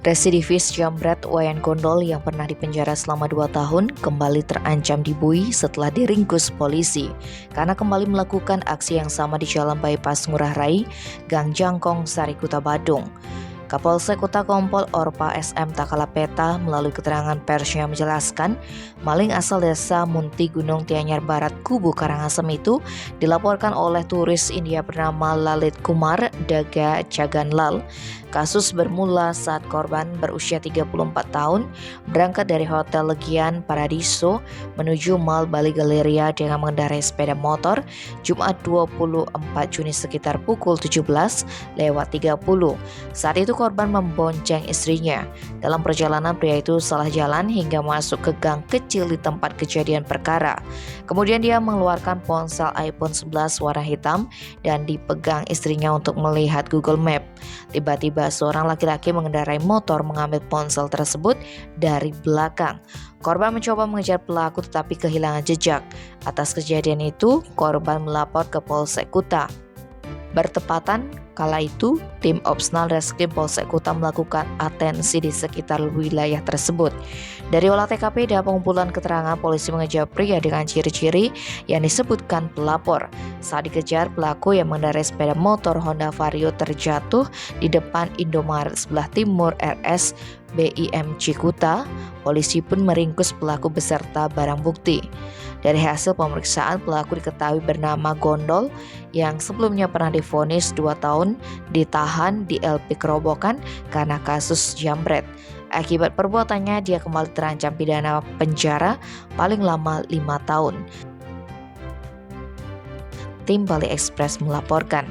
Residivis jambret Wayan Gondol yang pernah dipenjara selama 2 tahun kembali terancam dibui setelah diringkus polisi karena kembali melakukan aksi yang sama di Jalan Bypass Ngurah Rai, Gang Jangkong, Sarikuta, Badung. Kapolsek Kuta Kompol Orpa SM Takalapeta melalui keterangan persnya menjelaskan maling asal desa Munti Gunung Tianyar Barat Kubu Karangasem itu dilaporkan oleh turis India bernama Lalit Kumar Daga Caganlal. Kasus bermula saat korban berusia 34 tahun berangkat dari Hotel Legian Paradiso menuju Mall Bali Galleria dengan mengendarai sepeda motor Jumat 24 Juni sekitar pukul 17.30. Saat itu korban membonceng istrinya. Dalam perjalanan pria itu salah jalan hingga masuk ke gang kecil di tempat kejadian perkara. Kemudian dia mengeluarkan ponsel iPhone 11 warna hitam dan dipegang istrinya untuk melihat Google Map. Tiba-tiba seorang laki-laki mengendarai motor mengambil ponsel tersebut dari belakang. Korban mencoba mengejar pelaku tetapi kehilangan jejak. Atas kejadian itu, korban melapor ke Polsek Kuta. Bertepatan kala itu, tim Opsnal Reskrim Polsek Kuta melakukan atensi di sekitar wilayah tersebut. Dari olah TKP dan pengumpulan keterangan, polisi mengejar pria dengan ciri-ciri yang disebutkan pelapor. Saat dikejar, pelaku yang mengendarai sepeda motor Honda Vario terjatuh di depan Indomaret sebelah timur RS BIM Cikuta. Polisi pun meringkus pelaku beserta barang bukti. Dari hasil pemeriksaan, pelaku diketahui bernama Gondol yang sebelumnya pernah divonis 2 tahun ditahan di LP Kerobokan karena kasus jambret. Akibat perbuatannya, dia kembali terancam pidana penjara paling lama 5 tahun. Tim Bali Express melaporkan.